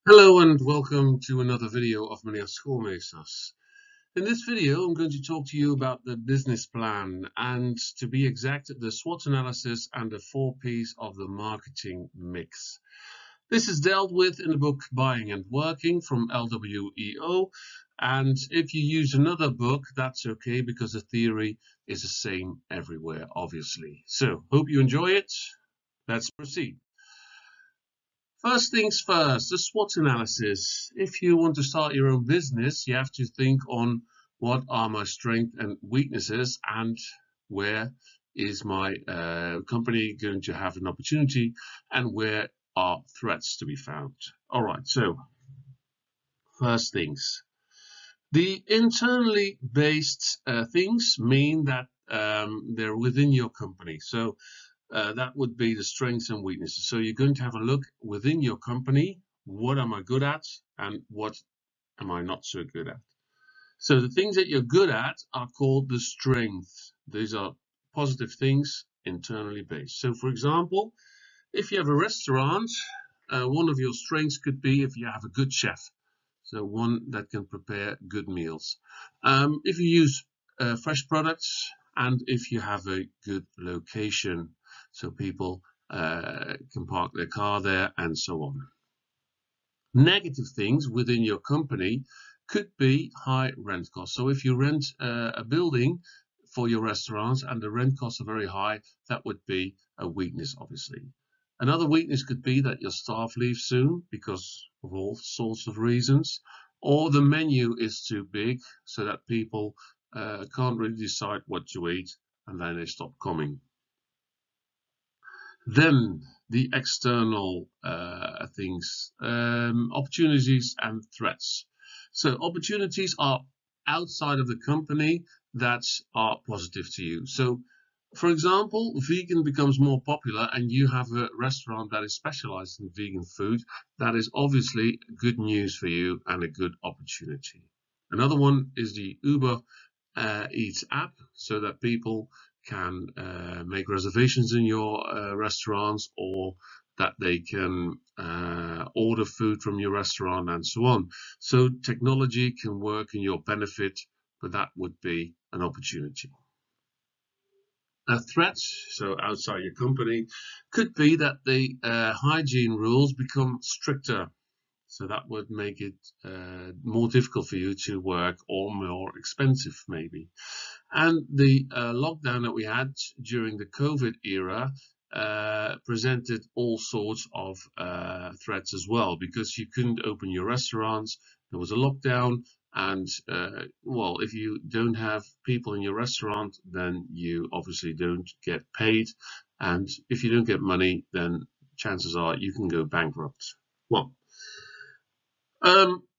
Hello and welcome to another video of Meneer Schoolmeesters. In this video, I'm going to talk to you about the business plan and, to be exact, the SWOT analysis and the 4P's of the marketing mix. This is dealt with in the book Buying and Working from LWEO, and if you use another book, that's okay because the theory is the same everywhere, obviously. So, hope you enjoy it. Let's proceed. First things first, the SWOT analysis. If you want to start your own business, you have to think on what are my strengths and weaknesses and where is my company going to have an opportunity and where are threats to be found. All right, so first things. The internally based things mean that they're within your company. So that would be the strengths and weaknesses. So you're going to have a look within your company. What am I good at and what am I not so good at? So the things that you're good at are called the strengths. These are positive things internally based. So for example, if you have a restaurant, one of your strengths could be if you have a good chef. So one that can prepare good meals. If you use fresh products and if you have a good location. So people can park their car there and so on. Negative things within your company could be high rent costs. So if you rent a building for your restaurants and the rent costs are very high, that would be a weakness, obviously. Another weakness could be that your staff leaves soon because of all sorts of reasons, or the menu is too big so that people can't really decide what to eat and then they stop coming. Then the external things, opportunities and threats. So opportunities are outside of the company that are positive to you. So for example, vegan becomes more popular and you have a restaurant that is specialized in vegan food. That is obviously good news for you and a good opportunity. Another one is the Uber Eats app, so that people can make reservations in your restaurants, or that they can order food from your restaurant and so on. So technology can work in your benefit, but that would be an opportunity. A threat, so outside your company, could be that the hygiene rules become stricter. So that would make it more difficult for you to work or more expensive maybe. And the lockdown that we had during the COVID era presented all sorts of threats as well, because you couldn't open your restaurants. There was a lockdown, and well, if you don't have people in your restaurant, then you obviously don't get paid, and if you don't get money, then chances are you can go bankrupt. Well,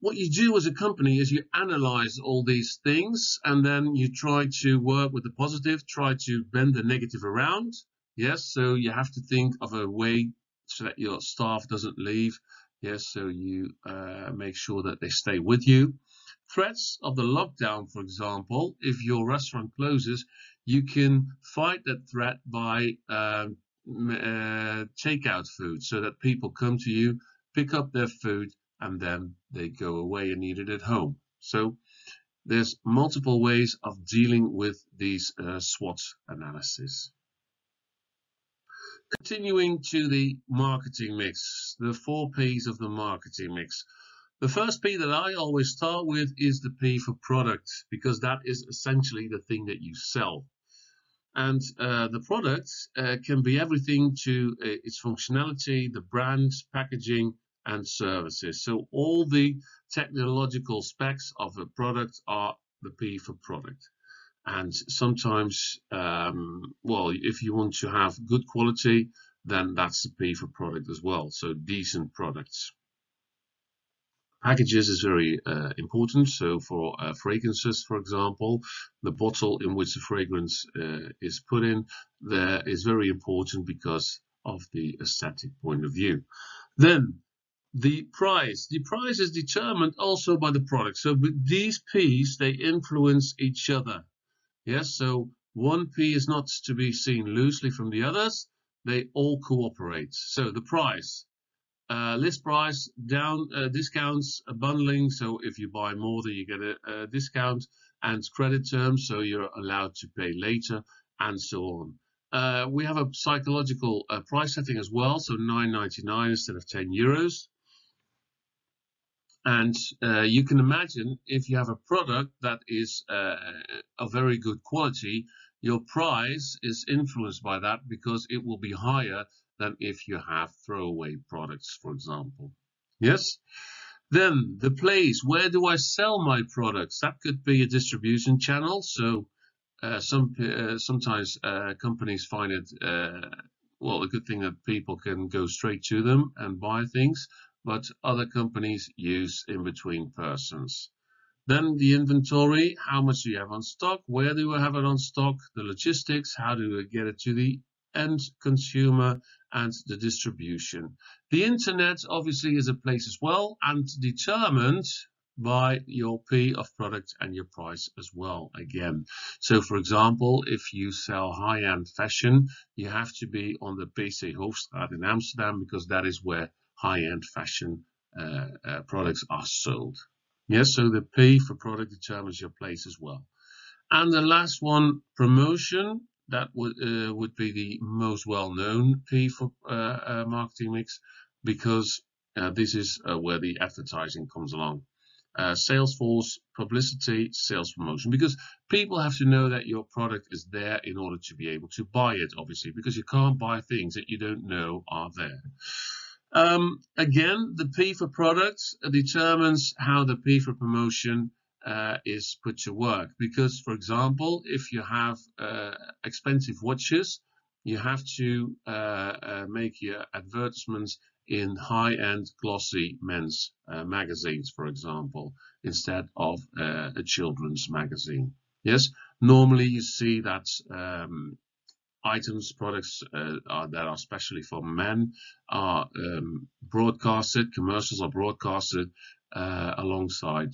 what you do as a company is you analyze all these things and then you try to work with the positive, try to bend the negative around. Yes, so you have to think of a way so that your staff doesn't leave. Yes, so you make sure that they stay with you. Threats of the lockdown, for example, if your restaurant closes, you can fight that threat by takeout food, so that people come to you, pick up their food, and then they go away and eat it at home. So there's multiple ways of dealing with these SWOT analysis. Continuing to the marketing mix, the 4P's of the marketing mix. The first P that I always start with is the P for product, because that is essentially the thing that you sell. And the product can be everything to its functionality, the brand, packaging, and services. So all the technological specs of a product are the P for product. And sometimes, well, if you want to have good quality, then that's the P for product as well. So decent products. Packages is very important. So for fragrances, for example, the bottle in which the fragrance is put in there is very important because of the aesthetic point of view. Then the price is determined also by the product. So these P's, they influence each other. Yes, so one P is not to be seen loosely from the others. They all cooperate. So the price. list price, down discounts, bundling. So if you buy more, then you get a discount, and credit terms, so you're allowed to pay later, and so on. We have a psychological price setting as well, so €9.99 instead of €10. And you can imagine if you have a product that is of very good quality, your price is influenced by that because it will be higher than if you have throwaway products, for example. Yes? Then the place, where do I sell my products? That could be a distribution channel. So sometimes companies find it well, a good thing that people can go straight to them and buy things, but other companies use in-between persons. Then the inventory, how much do you have on stock? Where do you have it on stock? The logistics, how do we get it to the end consumer, and the distribution. The internet obviously is a place as well, and determined by your P of product and your price as well again. So for example, if you sell high-end fashion, you have to be on the PC Hoofdstraat in Amsterdam, because that is where high-end fashion products are sold. Yes, so the P for product determines your place as well. And the last one, promotion, that would be the most well-known P for marketing mix, because this is where the advertising comes along. Sales force, publicity, sales promotion, because people have to know that your product is there in order to be able to buy it, obviously, because you can't buy things that you don't know are there. Again, the P for product determines how the P for promotion is put to work, because, for example, if you have expensive watches, you have to make your advertisements in high-end glossy men's magazines, for example, instead of a children's magazine. Yes, normally you see that items, products that are specially for men are broadcasted, commercials are broadcasted alongside,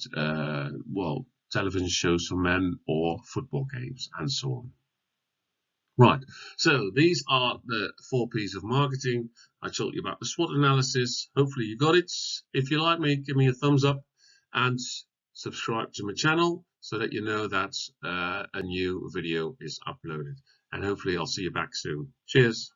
well, television shows for men or football games and so on. Right, so these are the 4 P's of marketing. I told you about the SWOT analysis. Hopefully you got it. If you like me, give me a thumbs up and subscribe to my channel so that you know that a new video is uploaded. And hopefully I'll see you back soon. Cheers.